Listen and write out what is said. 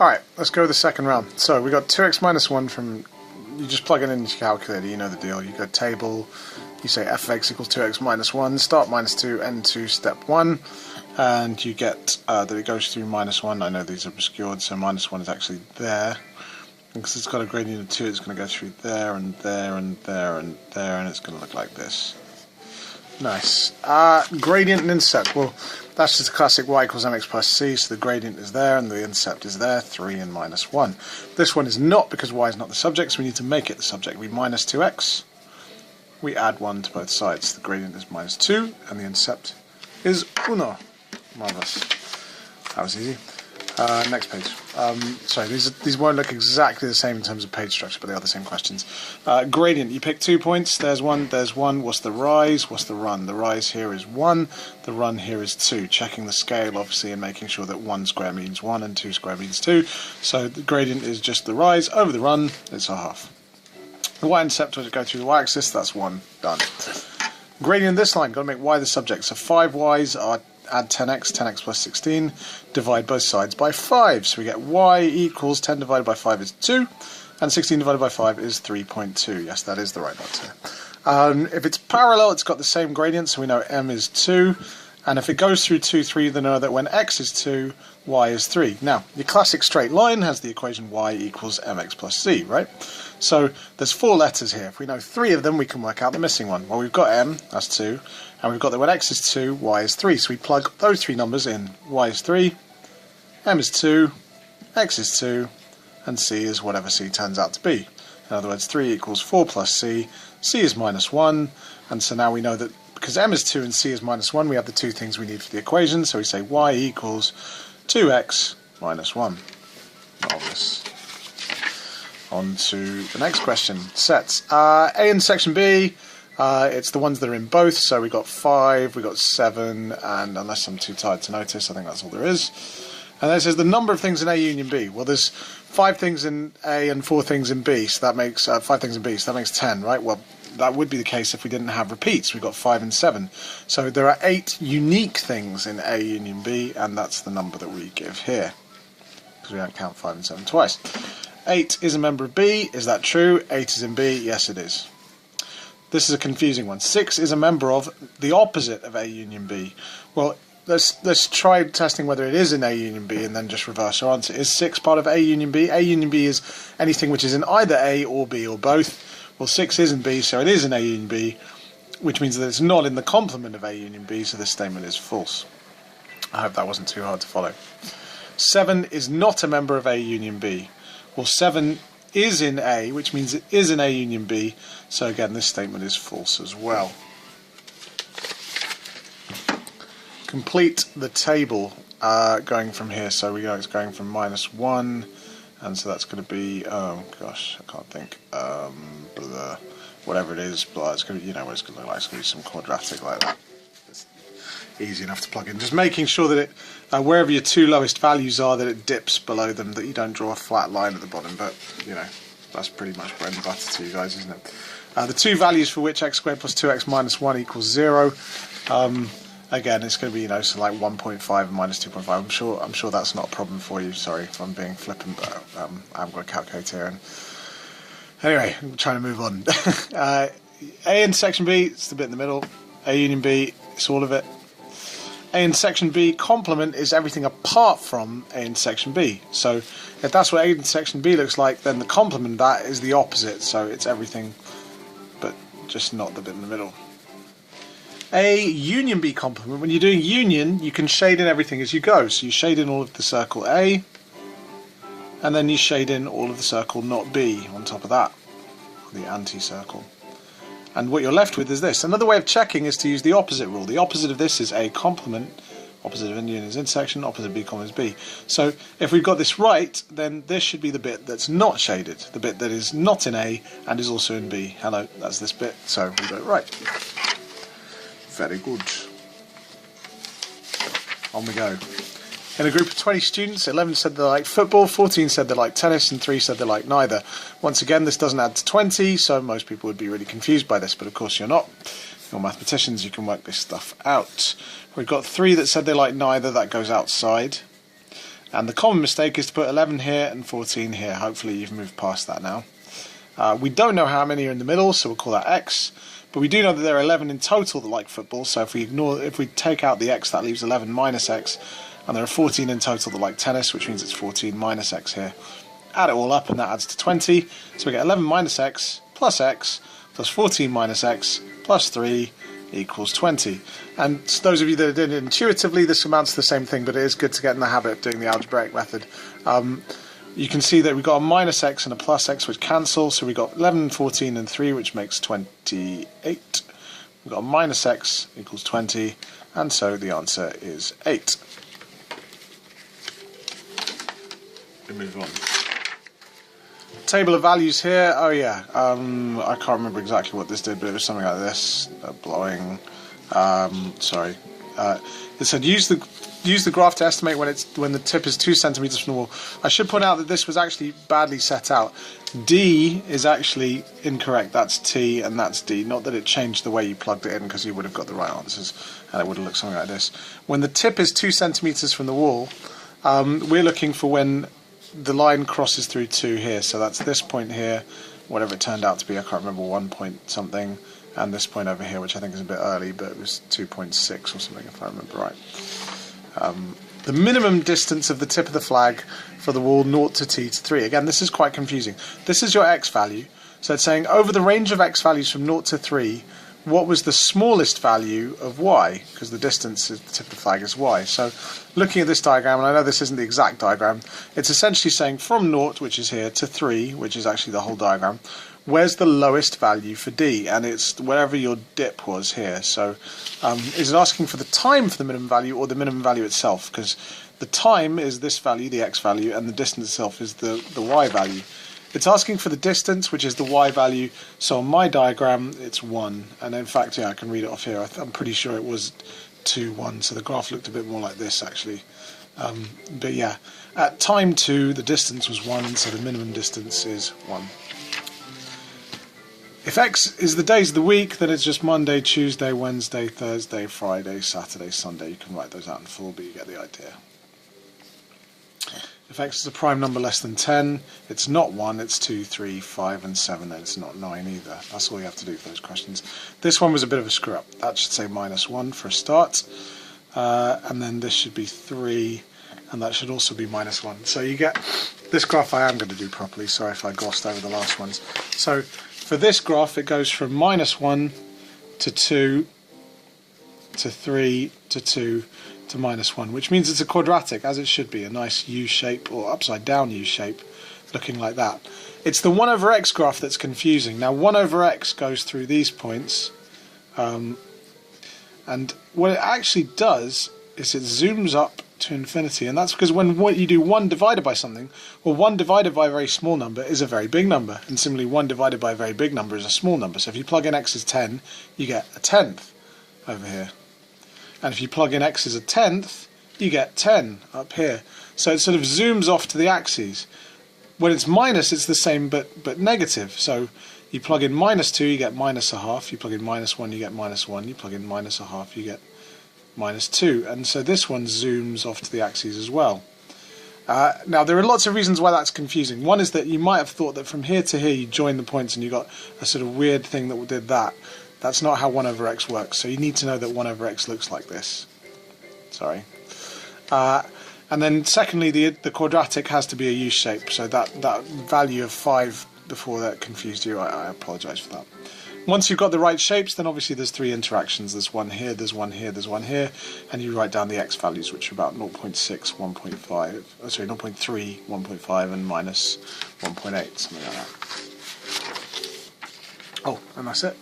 Alright, let's go with the second round. So we got 2x minus 1 from, you just plug it into your calculator, you know the deal. You go table, you say f of x equals 2x minus 1, start minus 2, end 2, step 1, and you get that it goes through minus 1. I know these are obscured, so minus 1 is actually there. Because it's got a gradient of 2, it's going to go through there, and there, and there, and there, and it's going to look like this. Nice. Gradient and intercept. Well, that's just a classic y equals mx plus c, so the gradient is there and the intercept is there, 3 and minus 1. This one is not because y is not the subject, so we need to make it the subject. We minus 2x, we add 1 to both sides. The gradient is minus 2 and the intercept is 1. Marvellous. That was easy. Next page. Sorry, these won't look exactly the same in terms of page structure, but they are the same questions. Gradient, you pick 2 points, there's 1, there's 1. What's the rise, what's the run? The rise here is 1, the run here is 2. Checking the scale, obviously, and making sure that 1 square means 1 and 2 square means 2. So the gradient is just the rise over the run, it's a half. The y-intercept, which go through the y-axis, that's 1, done. Gradient this line, got to make y the subject. So 5 y's are add 10x, 10x plus 16, divide both sides by 5. So we get y equals 10 divided by 5 is 2, and 16 divided by 5 is 3.2. Yes, that is the right answer. If it's parallel, it's got the same gradient, so we know m is 2. And if it goes through 2, 3, then know that when x is 2, y is 3. Now, your classic straight line has the equation y equals mx plus c, right? So there's 4 letters here. If we know 3 of them, we can work out the missing one. Well, we've got m, that's 2, and we've got that when x is 2, y is 3. So we plug those 3 numbers in. Y is 3, m is 2, x is 2, and c is whatever c turns out to be. In other words, 3 equals 4 plus c, c is minus 1, and so now we know that because m is 2 and c is minus 1, we have the 2 things we need for the equation, so we say y equals 2x minus 1. Marvellous. On to the next question. Sets. A intersection B, it's the ones that are in both, so we got 5, we got 7, and unless I'm too tired to notice, I think that's all there is. And then it says the number of things in A union B. Well, there's 5 things in A and 4 things in B, so that makes 5 things in B, so that makes 10, right? Well, that would be the case if we didn't have repeats. We've got 5 and 7. So there are 8 unique things in A union B, and that's the number that we give here, because we don't count 5 and 7 twice. 8 is a member of B. Is that true? 8 is in B. Yes, it is. This is a confusing one. 6 is a member of the opposite of A union B. Well, let's try testing whether it is in A union B and then just reverse our answer. Is 6 part of A union B? A union B is anything which is in either A or B or both. Well, 6 is in B, so it is in A union B, which means that it's not in the complement of A union B, so this statement is false. I hope that wasn't too hard to follow. 7 is not a member of A union B. Well, 7 is in A, which means it is in A union B, so again, this statement is false as well. Complete the table going from here, so we know it's going from minus 1, and so that's going to be, oh gosh, I can't think, blah, whatever it is, blah, it's going to be, you know what it's going to look like, it's going to be some quadratic like that. It's easy enough to plug in. Just making sure that it, wherever your 2 lowest values are, that it dips below them, that you don't draw a flat line at the bottom, but, you know, that's pretty much bread and butter to you guys, isn't it? The 2 values for which x squared plus 2x minus 1 equals 0, again, it's going to be, you know, so like 1.5 and minus 2.5. I'm sure that's not a problem for you. Sorry if I'm being flippant, but I haven't got a calculator here. And anyway, I'm trying to move on. A intersection B, it's the bit in the middle. A union B, it's all of it. A intersection B complement is everything apart from A intersection B. So if that's what A intersection B looks like, then the complement of that is the opposite. So it's everything, but just not the bit in the middle. A union B complement, when you're doing union, you can shade in everything as you go. So you shade in all of the circle A, and then you shade in all of the circle not B on top of that, the anti-circle. And what you're left with is this. Another way of checking is to use the opposite rule. The opposite of this is A complement, opposite of union is intersection, opposite of B complement is B. So if we've got this right, then this should be the bit that's not shaded, the bit that is not in A and is also in B. Hello, that's this bit, so we got it right. Very good. On we go. In a group of 20 students, 11 said they like football, 14 said they like tennis, and 3 said they like neither. Once again, this doesn't add to 20, so most people would be really confused by this, but of course you're not. You're mathematicians, you can work this stuff out. We've got 3 that said they like neither, that goes outside. And the common mistake is to put 11 here and 14 here. Hopefully you've moved past that now. We don't know how many are in the middle, so we'll call that x. But we do know that there are 11 in total that like football, so if we take out the x, that leaves 11 minus x. And there are 14 in total that like tennis, which means it's 14 minus x here. Add it all up and that adds to 20. So we get 11 minus x plus 14 minus x plus 3 equals 20. And those of you that did it intuitively, this amounts to the same thing, but it is good to get in the habit of doing the algebraic method. You can see that we've got a minus x and a plus x which cancel, so we've got 11, 14 and 3 which makes 28. We've got a minus x equals 20, and so the answer is 8. We move on. Table of values here. Oh yeah, I can't remember exactly what this did, but it was something like this. Blowing. Sorry. It said use the graph to estimate when the tip is 2 centimeters from the wall. I should point out that this was actually badly set out. D is actually incorrect. That's T and that's D. Not that it changed the way you plugged it in, because you would have got the right answers and it would have looked something like this. When the tip is 2 centimeters from the wall, we're looking for when the line crosses through 2 here. So that's this point here, whatever it turned out to be. I can't remember, 1 point something. And this point over here, which I think is a bit early, but it was 2.6 or something, if I remember right. The minimum distance of the tip of the flag for the wall 0 to t to 3. Again, this is quite confusing. This is your x value. So it's saying over the range of x values from 0 to 3, what was the smallest value of y? Because the distance of the tip of the flag is y. So looking at this diagram, and I know this isn't the exact diagram, it's essentially saying from 0, which is here, to 3, which is actually the whole diagram, where's the lowest value for D? And it's wherever your dip was here. So is it asking for the time for the minimum value or the minimum value itself? Because the time is this value, the x value, and the distance itself is the y value. It's asking for the distance, which is the y value. So on my diagram, it's 1. And in fact, yeah, I can read it off here. I'm pretty sure it was 2, 1. So the graph looked a bit more like this, actually. But yeah, at time 2, the distance was 1, and so the minimum distance is 1. If X is the days of the week, then it's just Monday, Tuesday, Wednesday, Thursday, Friday, Saturday, Sunday. You can write those out in full, but you get the idea. If X is a prime number less than 10, it's not 1, it's 2, 3, 5 and 7, and it's not 9 either. That's all you have to do for those questions. This one was a bit of a screw up. That should say -1 for a start, and then this should be 3, and that should also be -1. So you get this graph. I am going to do properly, sorry if I glossed over the last ones. So for this graph, it goes from -1 to 2 to 3 to 2 to -1, which means it's a quadratic, as it should be, a nice U shape or upside down U shape, looking like that. It's the 1 over x graph that's confusing. Now 1 over x goes through these points, and what it actually does is it zooms up to infinity, and that's because when you do 1 divided by something, well, 1 divided by a very small number is a very big number, and similarly 1 divided by a very big number is a small number. So if you plug in x as 10, you get a tenth over here. And if you plug in x as a tenth, you get 10 up here. So it sort of zooms off to the axes. When it's minus, it's the same but negative. So you plug in -2, you get -1/2. You plug in -1, you get -1. You plug in -1/2, you get -2. And so this one zooms off to the axes as well. Now there are lots of reasons why that's confusing. One is that you might have thought that from here to here you join the points and you got a sort of weird thing that did that. That's not how 1 over x works, so you need to know that 1 over x looks like this. Sorry. And then secondly, the quadratic has to be a U shape, so that value of 5 before that confused you, I apologise for that. Once you've got the right shapes, then obviously there's 3 interactions. There's one here, there's one here, there's one here, and you write down the x values, which are about 0.6, 1.5, sorry, 0.3, 1.5, and -1.8, something like that. Oh, and that's it.